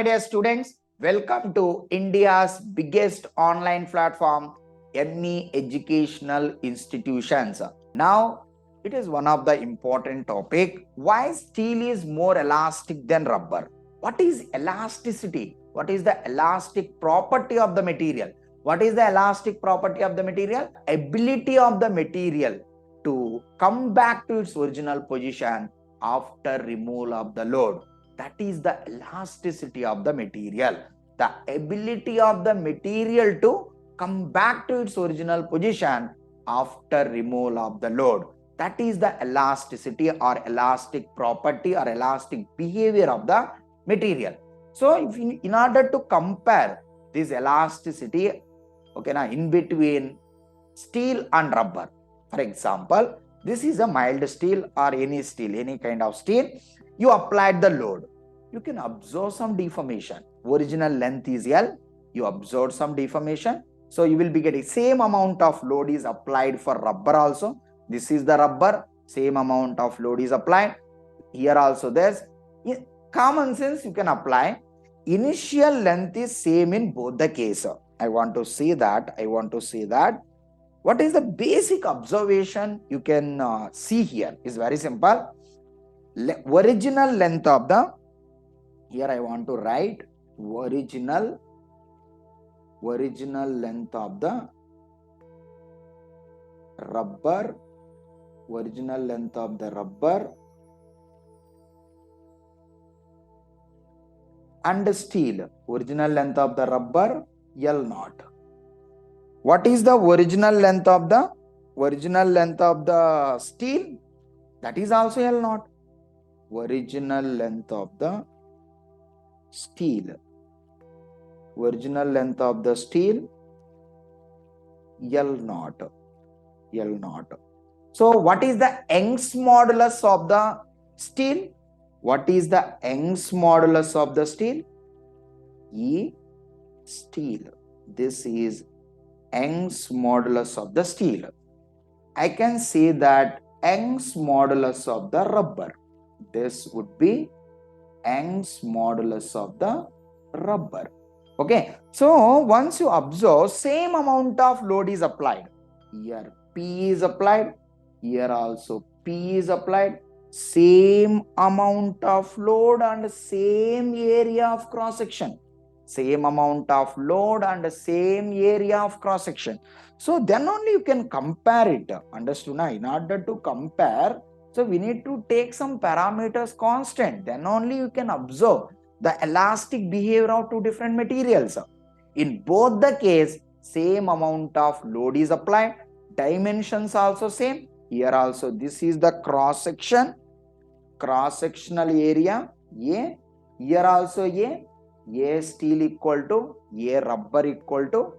dear students. Welcome to India's biggest online platform, ME Educational Institutions. Now, it is one of the important topic. Why steel is more elastic than rubber? What is elasticity? What is the elastic property of the material? What is the elastic property of the material? Ability of the material to come back to its original position after removal of the load. That is the elasticity of the material. The ability of the material to come back to its original position after removal of the load. That is the elasticity or elastic property or elastic behavior of the material. So, if in order to compare this elasticity, in between steel and rubber. For example, this is a mild steel or any kind of steel. You applied the load. You can observe some deformation. Original length is L. You observe some deformation. So you will be getting same amount of load is applied for rubber also. This is the rubber. Same amount of load is applied. Here also there's common sense you can apply. Initial length is same in both the cases. I want to say that. What is the basic observation you can see here is very simple. Original length of the, here I want to write original length of the rubber, original length of the rubber and steel, original length of the rubber L0. What is the original length of the steel? That is also L0. Original length of the steel. Original length of the steel L0. So what is the Young's modulus of the steel? What is the Young's modulus of the steel? E steel. This is Young's modulus of the steel. I can say that Young's modulus of the rubber. This would be Young's modulus of the rubber. Okay. So once you observe, same amount of load is applied. Here P is applied. Here also P is applied. Same amount of load and same area of cross section. Same amount of load and same area of cross section. So then only you can compare it. Understood? Now, in order to compare, so we need to take some parameters constant. Then only you can observe the elastic behavior of two different materials. In both the case, same amount of load is applied. Dimensions also same. Here also this is the cross section. Cross-sectional area A. Here also A. A steel equal to A rubber equal to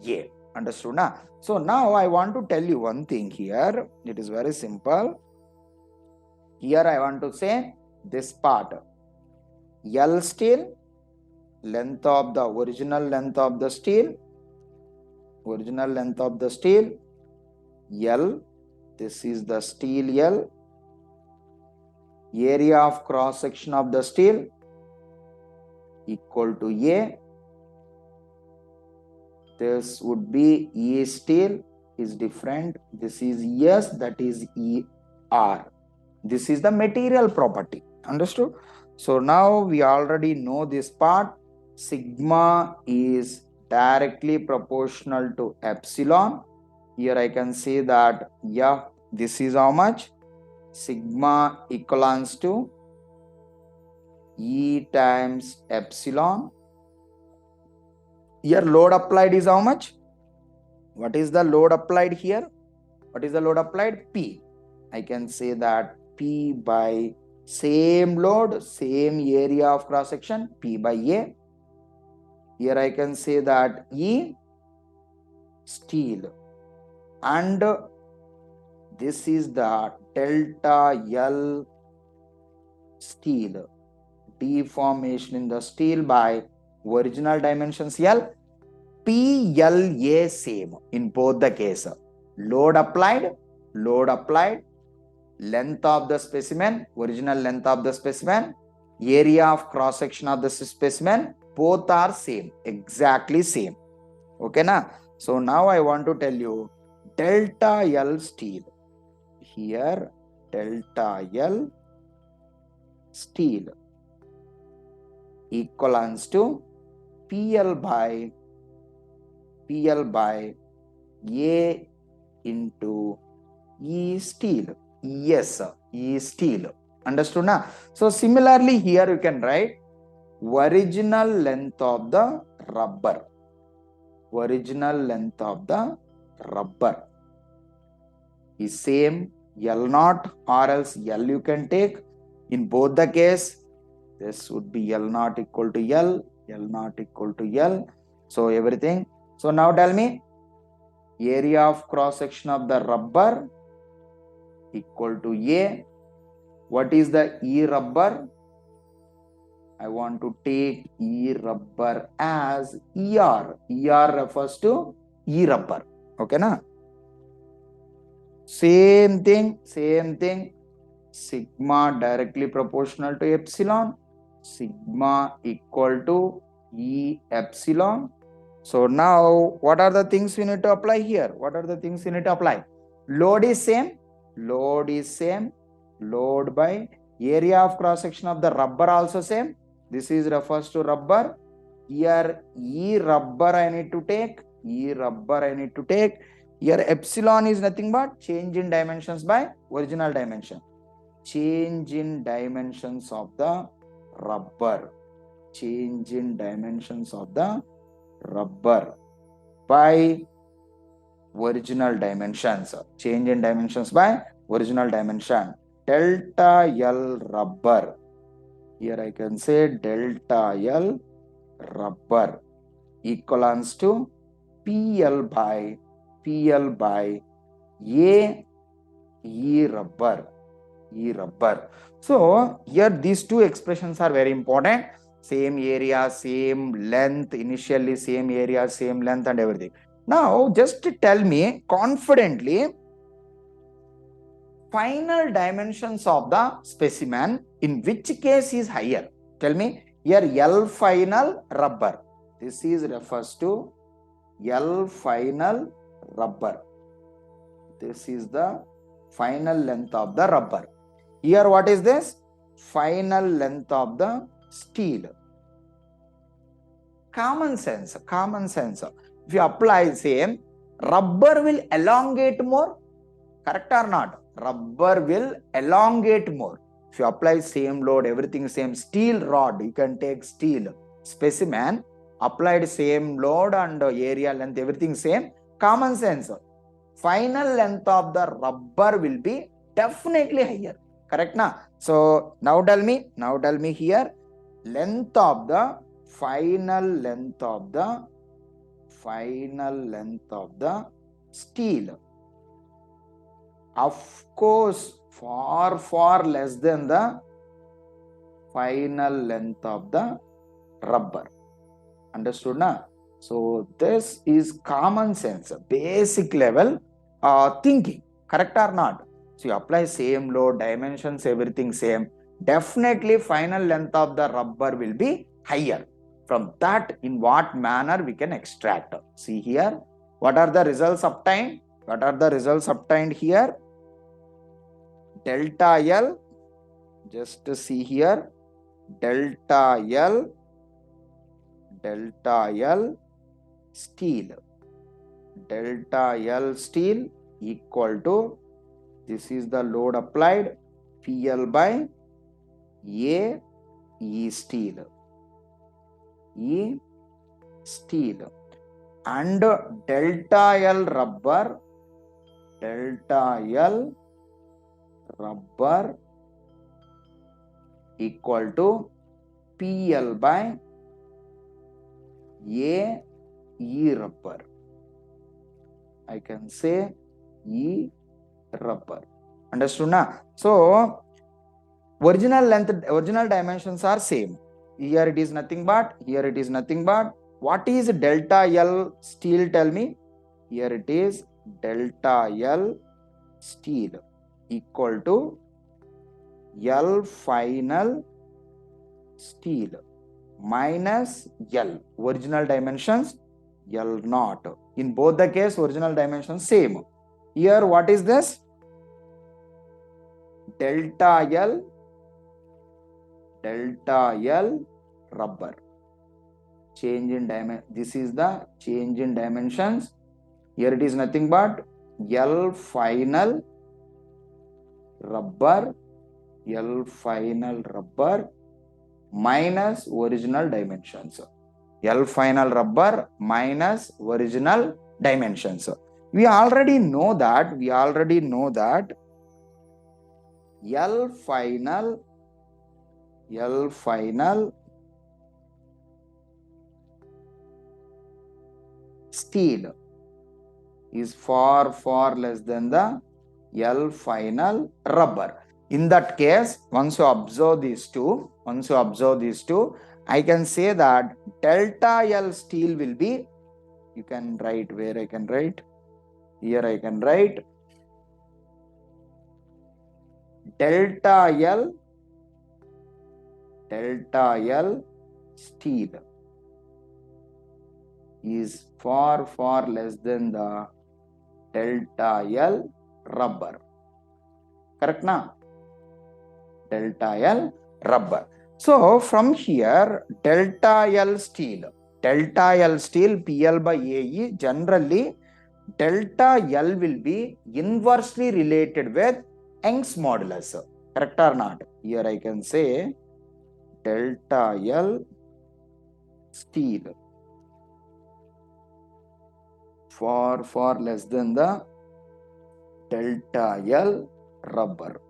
A. Understood? Now, so now I want to tell you one thing here. It is very simple. Here I want to say this part. L steel, length of the original length of the steel. Original length of the steel. L. This is the steel L. Area of cross section of the steel equal to A. This would be E steel is different. This is S, that is ER. This is the material property. Understood? So now we already know this part. Sigma is directly proportional to epsilon. Here I can say that, yeah, this is how much? Sigma equals to E times epsilon. Here load applied is how much? What is the load applied here? What is the load applied? P. I can say that P by same load, same area of cross section, P by A. Here I can say that E steel. And this is the delta L steel. Deformation in the steel by original dimensions L. PLA same in both the cases. Load applied, length of the specimen, original length of the specimen, area of cross section of the specimen, both are same, exactly same. Okay na? So now I want to tell you delta L steel. Here delta L steel equals to PL by A into E steel. Yes, E steel. Understood na? So similarly here you can write original length of the rubber. Original length of the rubber is same L0 or else L you can take. In both the case, this would be L0 equal to L, L0 equal to L. So everything. So now tell me, area of cross section of the rubber equal to A. What is the E rubber? I want to take E rubber as ER. ER refers to E rubber. Okay na? Same thing. Sigma directly proportional to epsilon. Sigma equal to E epsilon. So now what are the things we need to apply here? What are the things we need to apply? Load is same. Load by area of cross section of the rubber also same. This is refers to rubber. Here E rubber I need to take. Here epsilon is nothing but change in dimensions by original dimension. Change in dimensions of the rubber. Change in dimensions of the rubber by original dimensions. Change in dimensions by original dimension. Delta L rubber. Here I can say delta L rubber equals to PL by A E rubber. So here these two expressions are very important. Same area, same length, initially same area, same length and everything. Now just tell me confidently final dimensions of the specimen, in which case is higher? Tell me. Here L final rubber. This is refers to L final rubber. This is the final length of the rubber. Here what is this? Final length of the steel. Common sense. If you apply same, rubber will elongate more. Correct or not? Rubber will elongate more. If you apply same load, everything same, steel rod, you can take steel specimen, applied same load and area length, everything same. Common sense. Final length of the rubber will be definitely higher. Correct na? So now tell me here, length of the final length of the steel. Of course, far less than the final length of the rubber. Understood na? So this is common sense, basic level thinking. Correct or not? So you apply same load, dimensions, everything same. Definitely final length of the rubber will be higher. From that, in what manner we can extract? See here, what are the results obtained? Here? Delta L, just see here, delta L steel. Delta L steel equal to, this is the load applied, PL by A E steel. And delta L rubber equal to PL by A E rubber. I can say E rubber. Understood na? So original dimensions are same. Here it is nothing but, what is delta L steel? Tell me. Here it is delta L steel equal to L final steel minus L, original dimensions L naught. In both the case, original dimensions same. Here what is this? Delta L rubber. Change in dimension. This is the change in dimensions. Here it is nothing but L final rubber minus original dimensions. L final rubber minus original dimensions. We already know that L final steel is far less than the L final rubber. In that case, once you observe these two, I can say that delta L steel will be, you can write where I can write, here I can write delta L steel is far less than the delta L rubber. Correct na? Delta L rubber. So from here, delta L steel PL by AE, generally delta L will be inversely related with Young's modulus. Correct or not? Here I can say delta L steel far less than the delta L rubber.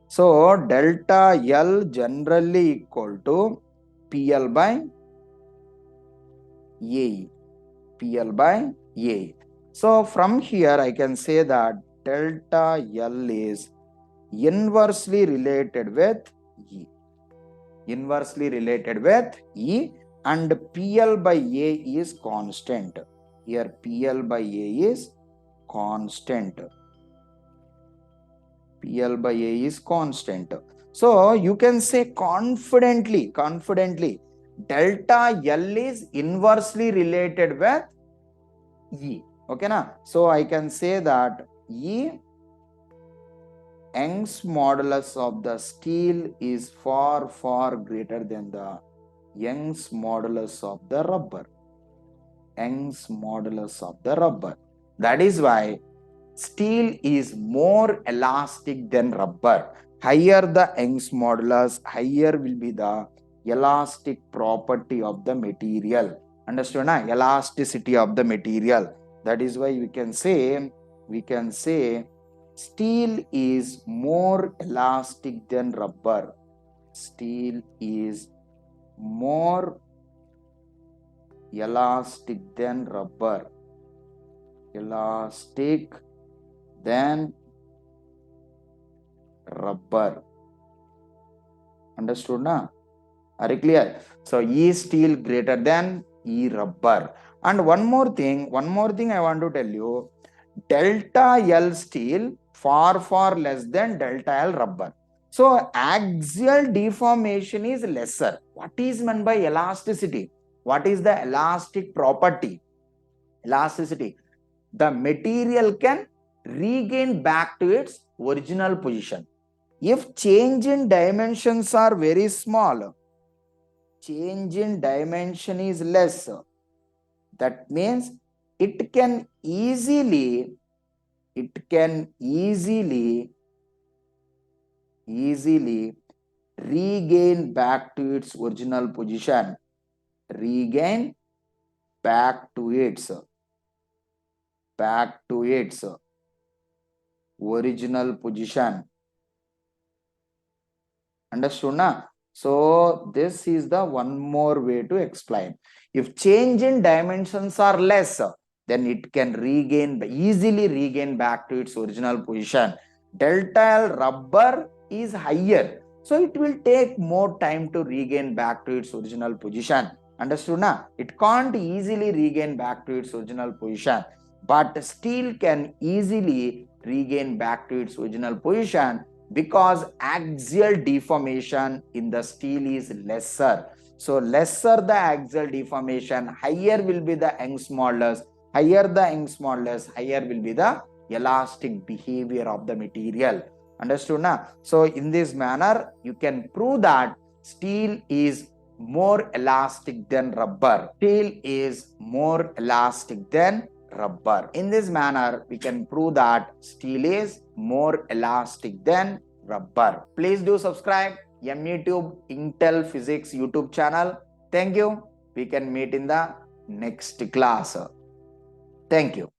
So delta L generally equal to PL by AE. So from here I can say that delta L is inversely related with E. And PL by A is constant. Here PL by A is constant. So you can say confidently delta L is inversely related with E. Okay na? So I can say that E, Young's modulus of the steel, is far greater than the Young's modulus of the rubber. That is why steel is more elastic than rubber. Higher the Young's modulus, higher will be the elastic property of the material. Understood na? Elasticity of the material. That is why we can say steel is more elastic than rubber. Steel is more elastic than rubber. Understood na? Are you clear? So E steel greater than E rubber. And one more thing I want to tell you, delta L steel far less than delta L rubber. So axial deformation is lesser. What is meant by elasticity? What is the elastic property? Elasticity. The material can regain back to its original position. If change in dimensions are very small, change in dimension is less, that means it can easily regain back to its original position. Original position. Understood na? So this is the one more way to explain. If change in dimensions are less, then it can easily regain back to its original position. Delta L rubber is higher, so it will take more time to regain back to its original position. Understood na? It can't easily regain back to its original position, but steel can easily regain back to its original position because axial deformation in the steel is lesser. So lesser the axial deformation, higher will be the Young's modulus. Higher the Young's modulus, higher will be the elastic behavior of the material. Understood now? So in this manner, you can prove that steel is more elastic than rubber. Steel is more elastic than rubber. In this manner, we can prove that steel is more elastic than rubber. Please do subscribe METube Intel Physics YouTube channel. Thank you. We can meet in the next class. Thank you.